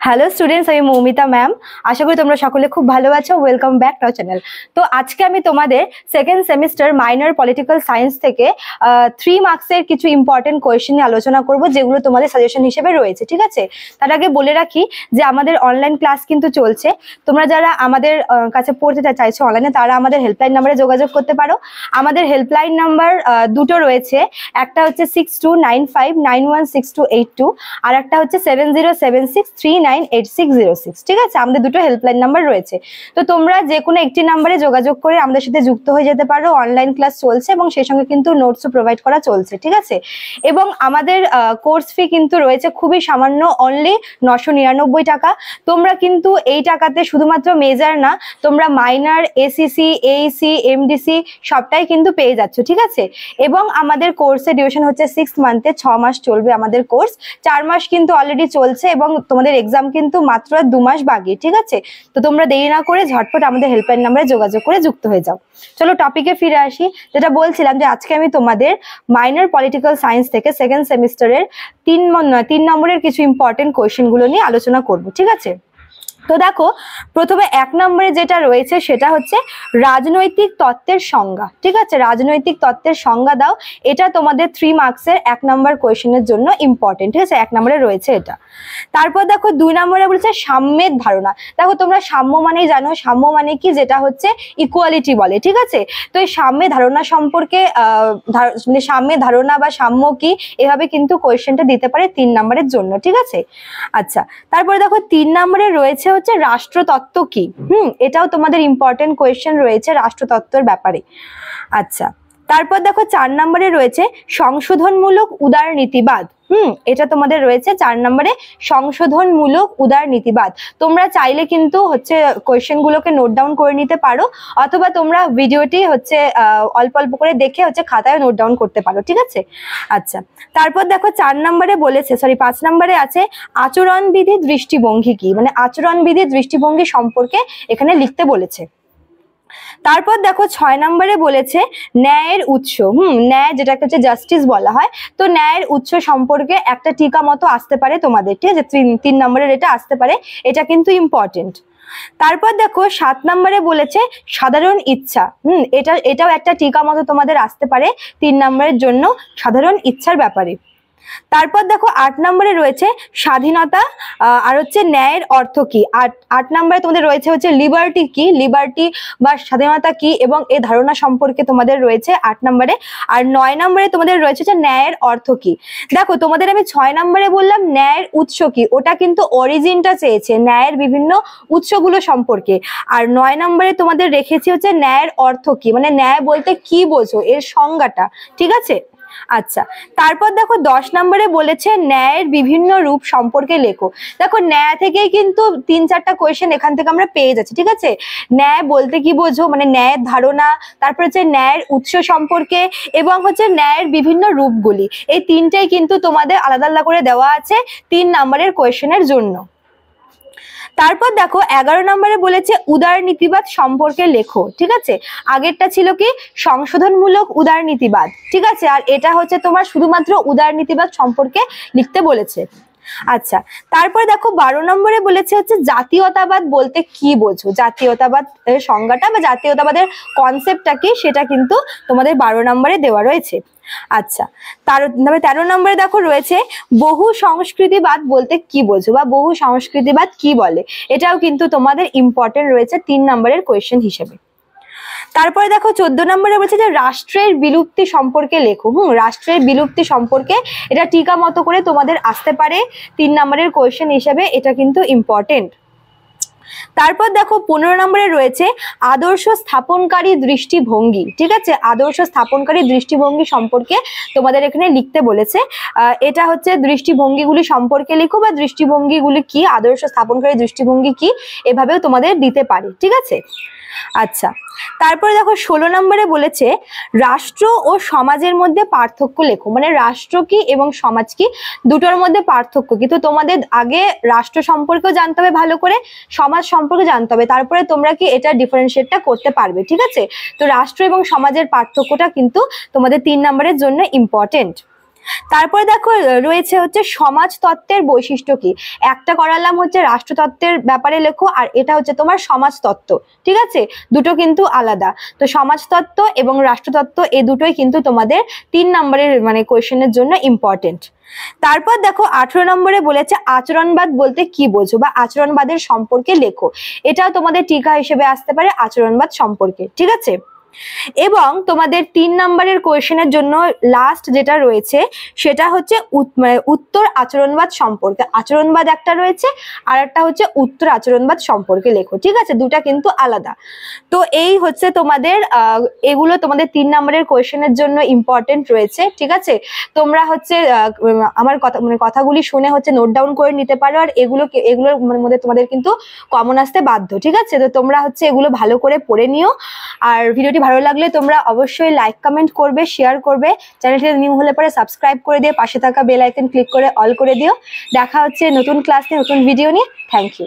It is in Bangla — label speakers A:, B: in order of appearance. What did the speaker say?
A: হ্যালো স্টুডেন্টস, আমি মৌমিতা ম্যাম। আশা করি তোমরা সকলে খুব ভালো আছো। Welcome back to our channel. তো আজকে আমি তোমাদের second semester minor political science থেকে 3 মার্কসের কিছু ইম্পর্টেন্ট কোয়েশ্চেন নিয়ে আলোচনা করব, যেগুলো তোমাদের সাজেশন হিসেবে রয়েছে। ঠিক আছে, তার আগে বলে রাখি যে আমাদের অনলাইন ক্লাস কিন্তু চলছে। তোমরা যারা আমাদের কাছে পড়তে চাইছো অনলাইনে, তারা আমাদের হেল্পলাইন নাম্বারে যোগাযোগ করতে পারো। আমাদের হেল্পলাইন নাম্বার দুটো রয়েছে, একটা হচ্ছে 6295916282, আর একটা হচ্ছে 7076398606। ঠিক আছে, আমাদের দুটো হেল্পলাইন নাম্বার রয়েছে। তো তোমরা যে কোনো একটি নাম্বারে যোগাযোগ করে আমাদের সাথে যুক্ত হয়ে যেতে পারো। অনলাইন ক্লাস চলছে এবং সেই সঙ্গে কিন্তু নোটসও প্রোভাইড করা চলছে। ঠিক আছে, এবং আমাদের কোর্স ফি কিন্তু রয়েছে খুবই সামান্য, অনলি 999 টাকা। তোমরা কিন্তু এই টাকাতে শুধুমাত্র মেজর না, তোমরা মাইনর, এসিসি, এইসি, এমডিসি সবটাই কিন্তু পেয়ে যাচ্ছ। ঠিক আছে, এবং আমাদের কোর্সের ডিউরেশন হচ্ছে 6 মান্থে, 6 মাস চলবে আমাদের কোর্স। 4 মাস কিন্তু অলরেডি চলছে এবং তোমাদের এক্সাম কিন্তু মাত্র 2 মাস বাকি। ঠিক আছে, তো তোমরা দেরি না করে ঝটপট আমাদের হেল্পলাইন নাম্বারে যোগাযোগ করে যুক্ত হয়ে যাও। চলো টপিকে ফিরে আসি। যেটা বলছিলাম যে আজকে আমি তোমাদের মাইনর পলিটিক্যাল সায়েন্স থেকে সেকেন্ড সেমিস্টারের 3 নম্বরের কিছু ইম্পর্টেন্ট কোয়েশ্চেনগুলো নিয়ে আলোচনা করব। ঠিক আছে, তো দেখো প্রথমে 1 নম্বরে যেটা রয়েছে সেটা হচ্ছে রাজনৈতিক তত্ত্বের সংজ্ঞা। ঠিক আছে, রাজনৈতিক তত্ত্বের সংজ্ঞা দাও। এটা তোমাদের 3 মার্কসের 1 নম্বর কোয়েশ্চেনের জন্য ইম্পর্টেন্ট। ঠিক আছে, 1 নম্বরে রয়েছে এটা। তারপর দেখো 2 নম্বরে বলেছে সাম্যের ধারণা। দেখো তোমরা সাম্য মানেই জানো, সাম্য মানে কি, যেটা হচ্ছে ইকুয়ালিটি বলে। ঠিক আছে, তো এই সাম্যের ধারণা সম্পর্কে মানে সাম্যের ধারণা বা সাম্য কি, এভাবে কিন্তু কোয়েশ্চেনটা দিতে পারে 3 নম্বরের জন্য। ঠিক আছে, আচ্ছা তারপরে দেখো 3 নম্বরে রয়েছে হচ্ছে রাষ্ট্রতত্ত্ব কি। এটাও তোমাদের ইম্পর্টেন্ট কোয়েশ্চেন রয়েছে রাষ্ট্রতত্ত্বের ব্যাপারে। আচ্ছা, তারপর দেখো 4 নম্বরে রয়েছে সংশোধনমূলক উদারনীতিবাদ। এটা তোমাদের রয়েছে 4 নম্বরে, সংশোধনমূলক উদারনীতিবাদ। তোমরা চাইলে কিন্তু হচ্ছে কোয়েশ্চেন গুলোকে নোট ডাউন করে নিতে পারো, অথবা তোমরা ভিডিওটি হচ্ছে অল্প অল্প করে দেখে হচ্ছে খাতায় নোট ডাউন করতে পারো। ঠিক আছে, আচ্ছা তারপর দেখো 4 নম্বরে বলেছে, 5 নম্বরে আছে আচরণবিধি দৃষ্টিভঙ্গি কি, মানে আচরণবিধি দৃষ্টিভঙ্গি সম্পর্কে এখানে লিখতে বলেছে। তারপর দেখো 6 নম্বরে বলেছে ন্যায়ের উৎস। ন্যায়, যেটাকে হচ্ছে জাস্টিস বলা হয়, তো ন্যায়ের উৎস সম্পর্কে একটা টিকা মতো আসতে পারে তোমাদের। ঠিক আছে, 3 নম্বরের এটা আসতে পারে, এটা কিন্তু ইম্পর্টেন্ট। তারপর দেখো 7 নম্বরে বলেছে সাধারণ ইচ্ছা। এটাও একটা টিকা মতো তোমাদের আসতে পারে 3 নম্বরের জন্য, সাধারণ ইচ্ছার ব্যাপারে। তারপর দেখো 8 নম্বরে রয়েছে স্বাধীনতা আর হচ্ছে ন্যায়ের অর্থ কি। 8 নম্বরে তোমাদের রয়েছে হচ্ছে লিবার্টি কি, লিবার্টি বা স্বাধীনতা কি, এবং এই ধারণা সম্পর্কে তোমাদের রয়েছে 8 নম্বরে। আর 9 নম্বরে তোমাদের রয়েছে হচ্ছে ন্যায়ের অর্থ কি। দেখো তোমাদের আমি 6 নম্বরে বললাম ন্যায়ের উৎস কি, ওটা কিন্তু অরিজিনটা চেয়েছে, ন্যায়ের বিভিন্ন উৎসগুলো সম্পর্কে। আর 9 নম্বরে তোমাদের রেখেছি হচ্ছে ন্যায়ের অর্থ কি, মানে ন্যায় বলতে কি বোঝো, এর সংজ্ঞাটা। ঠিক আছে, আচ্ছা তারপর দেখো 10 নম্বরে বলেছে ন্যায়ের বিভিন্ন রূপ সম্পর্কে লেখো। দেখো ন্যায় থেকেই কিন্তু 3-4টা কোয়েশ্চেন এখান থেকে আমরা পেয়ে যাচ্ছি। ঠিক আছে, ন্যায় বলতে কি বোঝো, মানে ন্যায়ের ধারণা, তারপর হচ্ছে ন্যায়ের উৎস সম্পর্কে, এবং হচ্ছে ন্যায়ের বিভিন্ন রূপগুলি। এই 3টেই কিন্তু তোমাদের আলাদা আলাদা করে দেওয়া আছে 3 নম্বরের কোয়েশ্চেনের জন্য। তারপর দেখো 11 নম্বরে বলেছে উদারনীতিবাদ সম্পর্কে লেখো। ঠিক আছে, আগেরটা ছিল কি সংশোধনমূলক উদারনীতিবাদ। ঠিক আছে, আর এটা হচ্ছে তোমার শুধুমাত্র উদারনীতিবাদ সম্পর্কে লিখতে বলেছে। আচ্ছা, তারপরে দেখো 12 নম্বরে বলেছে হচ্ছে জাতীয়তাবাদ বলতে কি বোঝো, জাতীয়তাবাদ সংজ্ঞাটা বা জাতীয়তাবাদের কনসেপ্টটা কি, সেটা কিন্তু তোমাদের 12 নম্বরে দেওয়া রয়েছে। আচ্ছা, 13 নম্বরে দেখো রয়েছে বহু সংস্কৃতিবাদ বলতে কি বোঝো বা বহু সংস্কৃতিবাদ কি বলে। এটাও কিন্তু তোমাদের ইম্পর্টেন্ট রয়েছে 3 নম্বরের কোয়েশ্চেন হিসেবে। তারপরে দেখো 14 নম্বরে বলছে যে রাষ্ট্রের বিলুপ্তি সম্পর্কে লেখো। রাষ্ট্রের বিলুপ্তি সম্পর্কে এটা টিকা মতো করে তোমাদের আসতে পারে 3 নম্বরের কোয়েশ্চেন হিসেবে, এটা কিন্তু ইম্পর্টেন্ট। তারপর দেখো 15 নম্বরে রয়েছে আদর্শ স্থাপনকারী দৃষ্টিভঙ্গি। ঠিক আছে, আদর্শ স্থাপনকারী দৃষ্টিভঙ্গি সম্পর্কে তোমাদের এখানে লিখতে বলেছে। এটা হচ্ছে দৃষ্টিভঙ্গিগুলি সম্পর্কে লিখো, বা দৃষ্টিভঙ্গিগুলি কি, আদর্শ স্থাপনকারী দৃষ্টিভঙ্গি কি, এভাবেও তোমাদের দিতে পারে। ঠিক আছে, আচ্ছা তারপরে দেখো 16 নম্বরে বলেছে রাষ্ট্র ও সমাজের মধ্যে পার্থক্য লেখো, মানে রাষ্ট্র কি এবং সমাজ কি, দুটোর মধ্যে পার্থক্য কি। তো তোমাদের আগে রাষ্ট্র সম্পর্কেও জানতে হবে ভালো করে, সমাজ সম্পর্কে জানতে হবে, তারপরে তোমরা কি এটা ডিফারেন্সিয়েটটা করতে পারবে। ঠিক আছে, তো রাষ্ট্র এবং সমাজের পার্থক্যটা কিন্তু তোমাদের 3 নম্বরের জন্য ইম্পর্টেন্ট। তারপরে দেখো রয়েছে হচ্ছে সমাজতত্ত্বের বৈশিষ্ট্য কি। একটা করালাম হচ্ছে রাষ্ট্রতত্ত্বের ব্যাপারে লেখো, আর এটা হচ্ছে তোমার সমাজতত্ত্ব, ঠিক আছে, দুটো কিন্তু আলাদা। তো সমাজতত্ত্ব এবং রাষ্ট্রতত্ত্ব এই দুটোই কিন্তু তোমাদের 3 নম্বরের মানে কোয়েশ্চেনের জন্য ইম্পর্টেন্ট। তারপর দেখো 18 নম্বরে বলেছে আচরণবাদ বলতে কি বোঝো বা আচরণবাদের সম্পর্কে লেখো। এটাও তোমাদের টিকা হিসেবে আসতে পারে আচরণবাদ সম্পর্কে, ঠিক আছে। এবং তোমাদের 3 নম্বরের কোয়েশ্চেনের জন্য লাস্ট যেটা রয়েছে সেটা হচ্ছে উত্তর আচরণবাদ সম্পর্কে। আচরণবাদ একটা রয়েছে, আর একটা হচ্ছে উত্তর আচরণবাদ সম্পর্কে লেখো, ঠিক আছে, দুটা কিন্তু আলাদা। তো এই হচ্ছে তোমাদের এগুলো তোমাদের 3 নম্বরের কোয়েশ্চেনের জন্য ইম্পর্টেন্ট রয়েছে, ঠিক আছে। তোমরা হচ্ছে আমার কথা মানে কথাগুলি শুনে হচ্ছে নোট ডাউন করে নিতে পারো, আর এগুলোর মধ্যে তোমাদের কিন্তু কমন আসতে বাধ্য, ঠিক আছে। তো তোমরা হচ্ছে এগুলো ভালো করে পড়ে নিও। আর ভিডিওটি ভালো লাগলে তোমরা অবশ্যই লাইক কমেন্ট করবে, শেয়ার করবে, চ্যানেলটি নিউ হলে পরে সাবস্ক্রাইব করে দিয়ে পাশে থাকা বেল আইকন ক্লিক করে অল করে দিও। দেখা হচ্ছে নতুন ক্লাস নিয়ে, নতুন ভিডিও নিয়ে। Thank you.